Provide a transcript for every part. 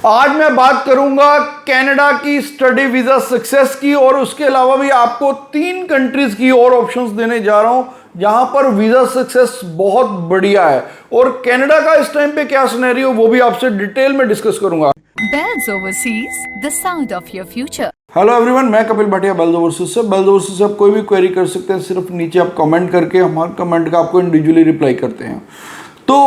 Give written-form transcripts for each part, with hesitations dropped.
आज मैं बात करूंगा कनाडा की स्टडी वीजा सक्सेस की, और उसके अलावा भी आपको 3 कंट्रीज की और ऑप्शंस देने जा रहा हूं जहां पर वीजा सक्सेस बहुत बढ़िया है। और कनाडा का इस टाइम पे क्या सिनेरियो वो भी आपसे डिटेल में डिस्कस करूंगा। Bells Overseas, the sound of your future. Hello everyone, मैं कपिल भाटिया बेल्स ओवरसीज से। बेल्स ओवरसीज से आप कोई भी क्वेरी कर सकते हैं, सिर्फ नीचे आप कमेंट करके हमारे कमेंट का आपको इंडिविजुअली रिप्लाई करते हैं। तो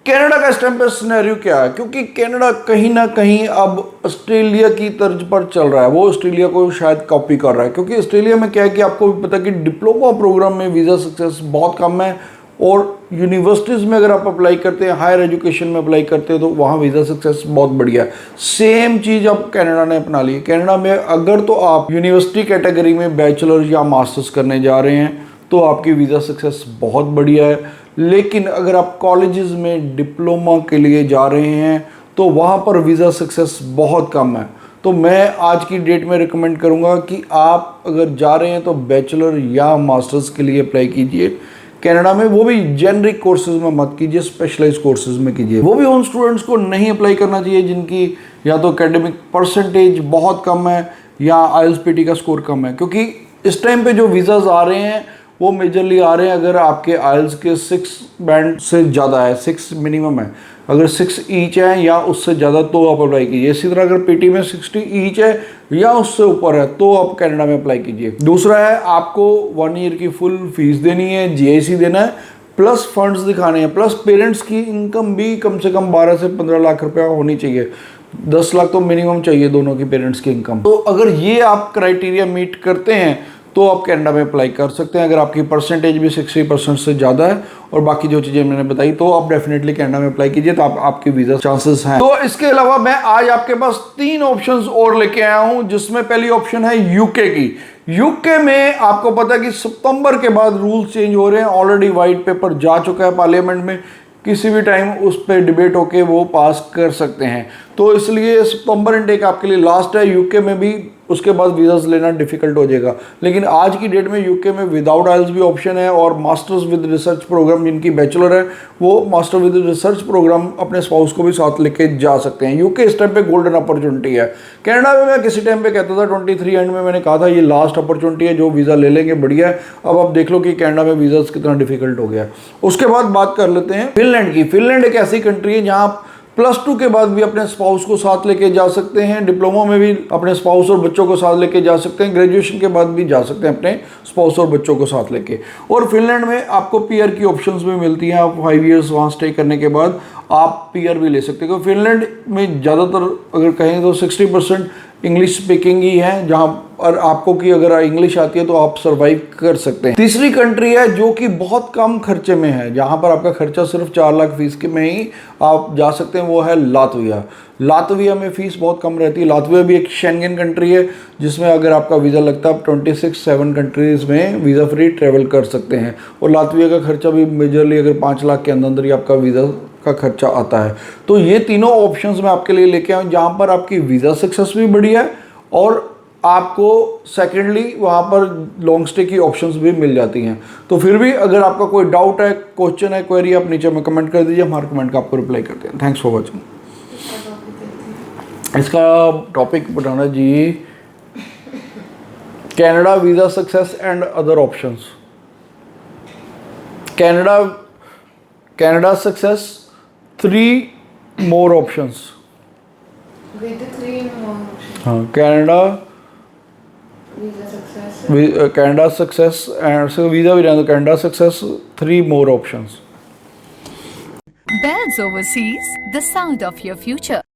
कनाडा का इस टाइम पे सिनेरियो क्या है, क्योंकि कनाडा कहीं ना कहीं अब ऑस्ट्रेलिया की तर्ज पर चल रहा है, वो ऑस्ट्रेलिया को शायद कॉपी कर रहा है। क्योंकि ऑस्ट्रेलिया में क्या है कि आपको भी पता है कि डिप्लोमा प्रोग्राम में वीज़ा सक्सेस बहुत कम है, और यूनिवर्सिटीज़ में अगर आप अप्लाई करते हैं, हायर एजुकेशन में अप्लाई करते हैं, तो वहाँ वीज़ा सक्सेस बहुत बढ़िया है। सेम चीज़ अब कनाडा ने अपना ली है। कनाडा में अगर तो आप यूनिवर्सिटी कैटेगरी में बैचलर या मास्टर्स करने जा रहे हैं तो आपकी वीज़ा सक्सेस बहुत बढ़िया है। लेकिन अगर आप कॉलेजेस में डिप्लोमा के लिए जा रहे हैं तो वहाँ पर वीज़ा सक्सेस बहुत कम है। तो मैं आज की डेट में रिकमेंड करूँगा कि आप अगर जा रहे हैं तो बैचलर या मास्टर्स के लिए अप्लाई कीजिए कनाडा में, वो भी जेनरिक कोर्सेज में मत कीजिए, स्पेशलाइज्ड कोर्सेज में कीजिए। वो भी उन स्टूडेंट्स को नहीं अप्लाई करना चाहिए जिनकी या तो एकेडमिक परसेंटेज बहुत कम है या आईएलटीएस पीटी का स्कोर कम है। क्योंकि इस टाइम पे जो वीज़ाज आ रहे हैं वो मेजरली आ रहे हैं अगर आपके आईएलटीएस के 6 बैंड से ज़्यादा है, 6 मिनिमम है। अगर 6 ईच है या उससे ज़्यादा तो आप अप्लाई कीजिए। इसी तरह अगर पीटी में 60 ईच है या उससे ऊपर है तो आप कनाडा में अप्लाई कीजिए। दूसरा है, आपको 1 ईयर की फुल फीस देनी है, जीआईसी देना है, प्लस फंड्स दिखाने हैं, प्लस पेरेंट्स की इनकम भी कम से कम 12 से 15 लाख रुपया होनी चाहिए। 10 लाख तो मिनिमम चाहिए दोनों की पेरेंट्स की इनकम। तो अगर ये आप क्राइटेरिया मीट करते हैं तो आप कनाडा में अप्लाई कर सकते हैं। अगर आपकी परसेंटेज भी 60% से ज़्यादा है और बाकी जो चीज़ें मैंने बताई, तो आप डेफिनेटली कनाडा में अप्लाई कीजिए, तो आपकी वीज़ा चांसेस हैं। तो इसके अलावा मैं आज आपके पास 3 ऑप्शंस और लेके आया हूं, जिसमें पहली ऑप्शन है यूके की। यूके में आपको पता है कि सितंबर के बाद रूल चेंज हो रहे हैं। ऑलरेडी वाइट पेपर जा चुका है पार्लियामेंट में, किसी भी टाइम उस पर डिबेट होके वो पास कर सकते हैं। तो इसलिए सितंबर इनटेक आपके लिए लास्ट है। यूके में भी उसके बाद वीज़ास लेना डिफिकल्ट हो जाएगा। लेकिन आज की डेट में यूके में विदाउट आइल्स भी ऑप्शन है, और मास्टर्स विद रिसर्च प्रोग्राम जिनकी बैचलर है वो मास्टर विद रिसर्च प्रोग्राम अपने स्पाउस को भी साथ लेके जा सकते हैं। यूके इस टाइम पे गोल्डन अपॉर्चुनिटी है। कनाडा में मैं किसी टाइम पे कहता था 23 एंड में मैंने कहा था ये लास्ट अपॉर्चुनिटी है, जो वीज़ा ले लेंगे बढ़िया है। अब आप देख लो कि कनाडा में वीज़ास कितना डिफिकल्ट हो गया है। उसके बाद बात कर लेते हैं फिनलैंड की। फिनलैंड एक ऐसी कंट्री है जहाँ आप +2 के बाद भी अपने स्पाउस को साथ लेके जा सकते हैं, डिप्लोमा में भी अपने स्पाउस और बच्चों को साथ लेके जा सकते हैं, ग्रेजुएशन के बाद भी जा सकते हैं अपने स्पाउस और बच्चों को साथ लेके। और फिनलैंड में आपको पीआर की ऑप्शंस भी मिलती हैं। आप 5 इयर्स वहाँ स्टे करने के बाद आप पीआर भी ले सकते हैं। क्योंकि फिनलैंड में ज़्यादातर अगर कहें तो 60% इंग्लिश स्पीकिंग ही है, जहाँ और आपको कि अगर इंग्लिश आती है तो आप सरवाइव कर सकते हैं। तीसरी कंट्री है जो कि बहुत कम खर्चे में है, जहाँ पर आपका खर्चा सिर्फ 4 लाख फीस के में ही आप जा सकते हैं, वो है लातविया। लातविया में फ़ीस बहुत कम रहती है। लातविया भी एक शेंगन कंट्री है जिसमें अगर आपका वीज़ा लगता है आप 26 कंट्रीज़ में वीज़ा फ्री ट्रेवल कर सकते हैं। और लातविया का खर्चा भी मेजरली अगर 5 लाख के अंदर ही आपका वीज़ा का खर्चा आता है। तो ये तीनों ऑप्शंस मैं आपके लिए लेके आया हूँ जहाँ पर आपकी वीज़ा सक्सेस भी बढ़िया है, और आपको सेकेंडली वहाँ पर लॉन्ग स्टे की ऑप्शंस भी मिल जाती हैं। तो फिर भी अगर आपका कोई डाउट है, क्वेश्चन है, क्वेरी, आप नीचे में कमेंट कर दीजिए, हमारे कमेंट का आपको रिप्लाई करते हैं। Thanks for watching. इसका टॉपिक बताना जी, Canada visa success and other options. Canada success 3 more options. With the 3 more options. हाँ, Canada Visa success. Canada success and so visa भी रहना, Canada success 3 more options. Bells Overseas, the sound of your future.